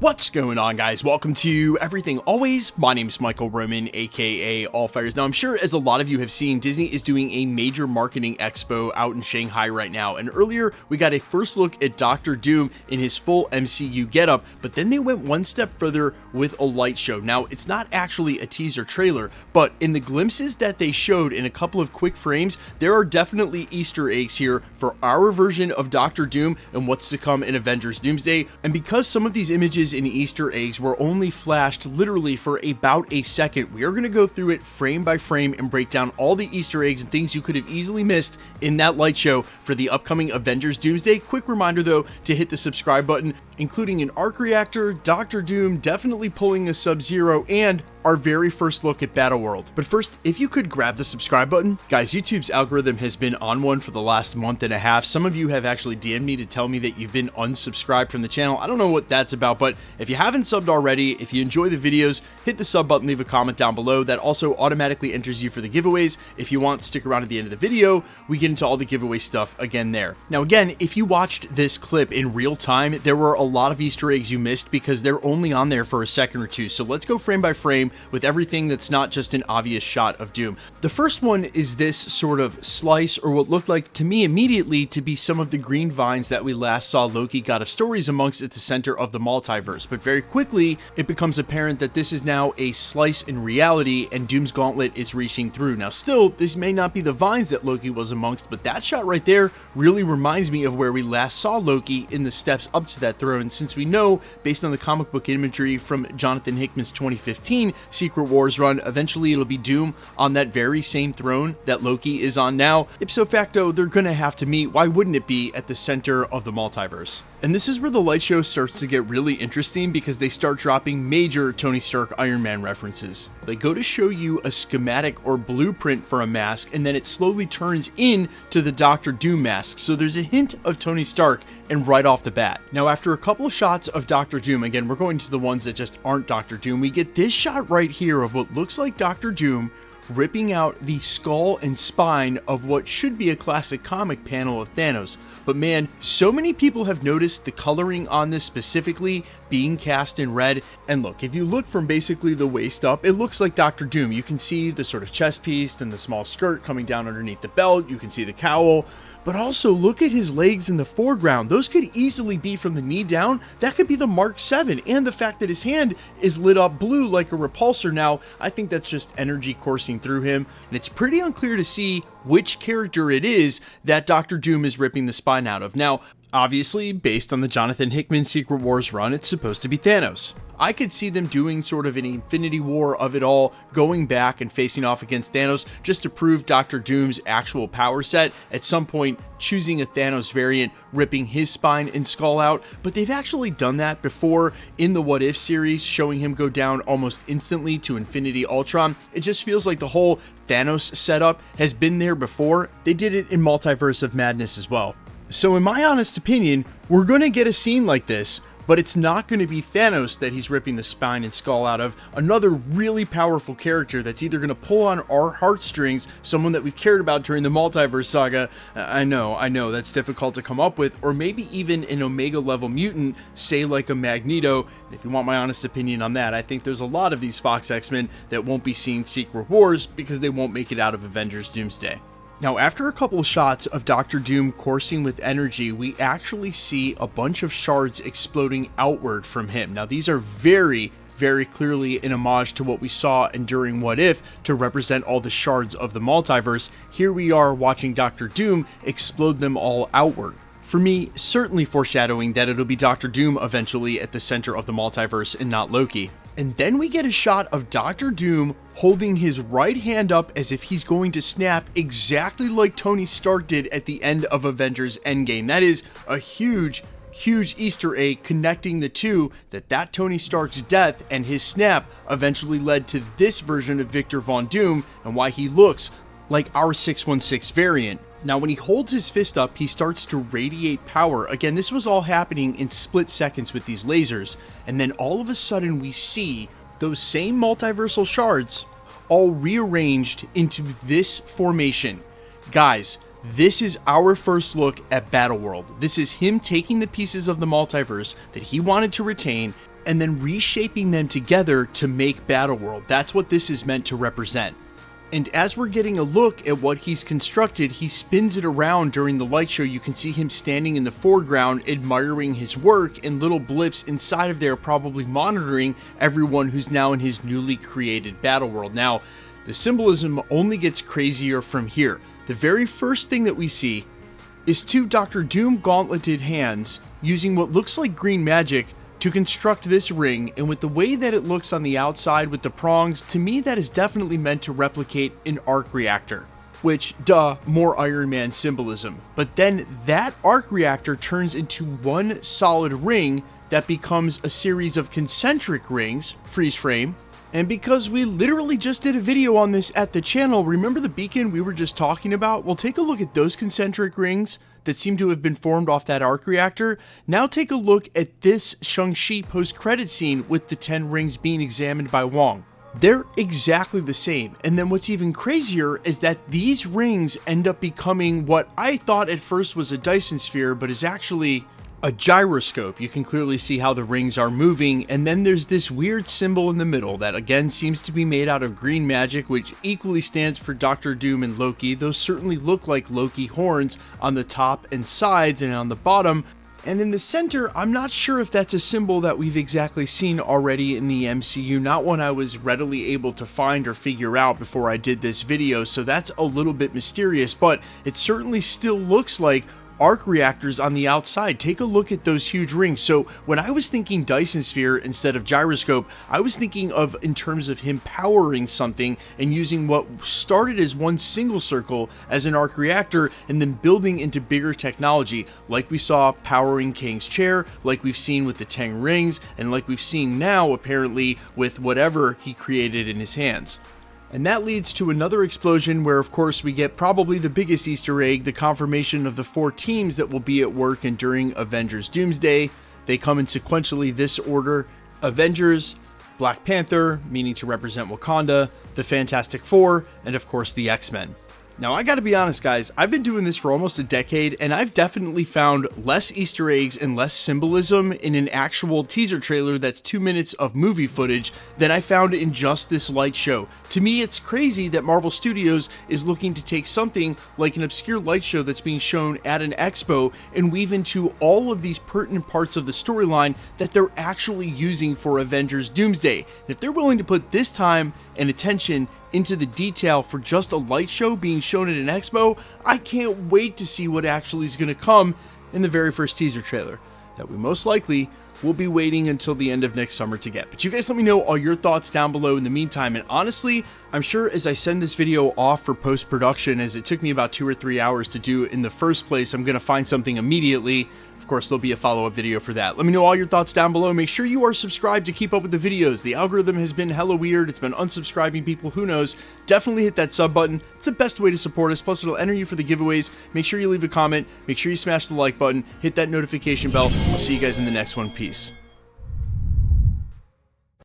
What's going on, guys? Welcome to Everything Always. My name is Michael Roman, aka Allfires. Now, I'm sure as a lot of you have seen, Disney is doing a major marketing expo out in Shanghai right now. And earlier, we got a first look at Doctor Doom in his full MCU getup, but then they went one step further with a light show. Now, it's not actually a teaser trailer, but in the glimpses that they showed in a couple of quick frames, there are definitely Easter eggs here for our version of Doctor Doom and what's to come in Avengers Doomsday. And because some of these images and Easter eggs were only flashed literally for about a second, we are going to go through it frame by frame and break down all the Easter eggs and things you could have easily missed in that light show for the upcoming Avengers Doomsday. Quick reminder though to hit the subscribe button, including an arc reactor, Doctor Doom definitely pulling a Sub-Zero, and our very first look at Battleworld. But first, if you could grab the subscribe button. Guys, YouTube's algorithm has been on one for the last month and a half. Some of you have actually DM'd me to tell me that you've been unsubscribed from the channel. I don't know what that's about, but if you haven't subbed already, if you enjoy the videos, hit the sub button, leave a comment down below. That also automatically enters you for the giveaways. If you want, stick around at the end of the video. We get into all the giveaway stuff again there. Now again, if you watched this clip in real time, there were a lot of Easter eggs you missed because they're only on there for a second or two. So let's go frame by frame with everything that's not just an obvious shot of Doom. The first one is this sort of slice, or what looked like to me immediately to be some of the green vines that we last saw Loki God of Stories amongst at the center of the multiverse. But very quickly, it becomes apparent that this is now a slice in reality and Doom's gauntlet is reaching through. Now still, this may not be the vines that Loki was amongst, but that shot right there really reminds me of where we last saw Loki in the steps up to that throne, since we know, based on the comic book imagery from Jonathan Hickman's 2015 Secret Wars run, eventually it'll be Doom on that very same throne that Loki is on now. Ipso facto, they're gonna have to meet. Why wouldn't it be at the center of the multiverse? And this is where the light show starts to get really interesting because they start dropping major Tony Stark Iron Man references. They go to show you a schematic or blueprint for a mask, and then it slowly turns into the Doctor Doom mask. So there's a hint of Tony Stark, and right off the bat. Now, after a couple of shots of Doctor Doom, again, we're going to the ones that just aren't Doctor Doom, we get this shot right here of what looks like Doctor Doom ripping out the skull and spine of what should be a classic comic panel of Thanos. But man, so many people have noticed the coloring on this specifically being cast in red. And look, if you look from basically the waist up, it looks like Doctor Doom. You can see the sort of chest piece and the small skirt coming down underneath the belt. You can see the cowl. But also look at his legs in the foreground. Those could easily be from the knee down. That could be the Mark 7, and the fact that his hand is lit up blue like a repulsor. Now, I think that's just energy coursing through him, and it's pretty unclear to see which character it is that Doctor Doom is ripping the spine out of. Now, obviously, based on the Jonathan Hickman Secret Wars run, it's supposed to be Thanos. I could see them doing sort of an Infinity War of it all, going back and facing off against Thanos just to prove Doctor Doom's actual power set, at some point choosing a Thanos variant, ripping his spine and skull out. But they've actually done that before in the What If series, showing him go down almost instantly to Infinity Ultron. It just feels like the whole Thanos setup has been there before. They did it in Multiverse of Madness as well. So in my honest opinion, we're going to get a scene like this, but it's not going to be Thanos that he's ripping the spine and skull out of. Another really powerful character that's either going to pull on our heartstrings, someone that we've cared about during the Multiverse saga. I know, that's difficult to come up with, or maybe even an Omega level mutant, say like a Magneto. And if you want my honest opinion on that, I think there's a lot of these Fox X-Men that won't be seeing Secret Wars because they won't make it out of Avengers Doomsday. Now, after a couple of shots of Doctor Doom coursing with energy, we actually see a bunch of shards exploding outward from him. Now, these are very clearly an homage to what we saw enduring What If to represent all the shards of the multiverse. Here we are watching Doctor Doom explode them all outward. For me, certainly foreshadowing that it'll be Doctor Doom eventually at the center of the multiverse and not Loki. And then we get a shot of Doctor Doom holding his right hand up as if he's going to snap, exactly like Tony Stark did at the end of Avengers Endgame. That is a huge Easter egg connecting the two, that Tony Stark's death and his snap eventually led to this version of Victor Von Doom and why he looks like our 616 variant. Now, when he holds his fist up, he starts to radiate power. Again, this was all happening in split seconds with these lasers. And then all of a sudden we see those same multiversal shards all rearranged into this formation. Guys, this is our first look at Battleworld. This is him taking the pieces of the multiverse that he wanted to retain and then reshaping them together to make Battleworld. That's what this is meant to represent. And as we're getting a look at what he's constructed, he spins it around during the light show. You can see him standing in the foreground admiring his work, and little blips inside of there probably monitoring everyone who's now in his newly created Battleworld. Now, the symbolism only gets crazier from here. The very first thing that we see is two Dr. Doom gauntleted hands using what looks like green magic to construct this ring, and with the way that it looks on the outside with the prongs, to me that is definitely meant to replicate an arc reactor, which, duh, more Iron Man symbolism. But then that arc reactor turns into one solid ring that becomes a series of concentric rings, freeze frame. And because we literally just did a video on this at the channel, remember the beacon we were just talking about? Well, take a look at those concentric rings that seem to have been formed off that arc reactor. Now take a look at this Shang-Chi post-credit scene with the 10 rings being examined by Wong. They're exactly the same. And then what's even crazier is that these rings end up becoming what I thought at first was a Dyson sphere, but is actually a gyroscope. You can clearly see how the rings are moving, and then there's this weird symbol in the middle that again seems to be made out of green magic, which equally stands for Dr. Doom and Loki. Those certainly look like Loki horns on the top and sides and on the bottom. And in the center, I'm not sure if that's a symbol that we've exactly seen already in the MCU, not one I was readily able to find or figure out before I did this video, so that's a little bit mysterious, but it certainly still looks like arc reactors on the outside. Take a look at those huge rings. So when I was thinking Dyson sphere instead of gyroscope, I was thinking of in terms of him powering something and using what started as one single circle as an arc reactor and then building into bigger technology, like we saw powering Kang's chair, like we've seen with the 10 rings, and like we've seen now apparently with whatever he created in his hands. And that leads to another explosion where, of course, we get probably the biggest Easter egg, the confirmation of the 4 teams that will be at work and during Avengers Doomsday. They come in sequentially this order: Avengers, Black Panther, meaning to represent Wakanda, the Fantastic Four, and of course the X-Men. Now, I gotta be honest, guys, I've been doing this for almost a decade, and I've definitely found less Easter eggs and less symbolism in an actual teaser trailer that's 2 minutes of movie footage than I found in just this light show. To me, it's crazy that Marvel Studios is looking to take something like an obscure light show that's being shown at an expo and weave into all of these pertinent parts of the storyline that they're actually using for Avengers Doomsday. And if they're willing to put this time and attention into the detail for just a light show being shown at an expo, I can't wait to see what actually is going to come in the very first teaser trailer that we most likely will be waiting until the end of next summer to get. But you guys let me know all your thoughts down below in the meantime, and honestly, I'm sure as I send this video off for post-production, as it took me about 2 or 3 hours to do in the first place, I'm going to find something immediately. Of course, there'll be a follow-up video for that. Let me know all your thoughts down below. Make sure you are subscribed to keep up with the videos. The algorithm has been hella weird. It's been unsubscribing people. Who knows? Definitely hit that sub button. It's the best way to support us. Plus, it'll enter you for the giveaways. Make sure you leave a comment. Make sure you smash the like button. Hit that notification bell. I'll see you guys in the next one. Peace.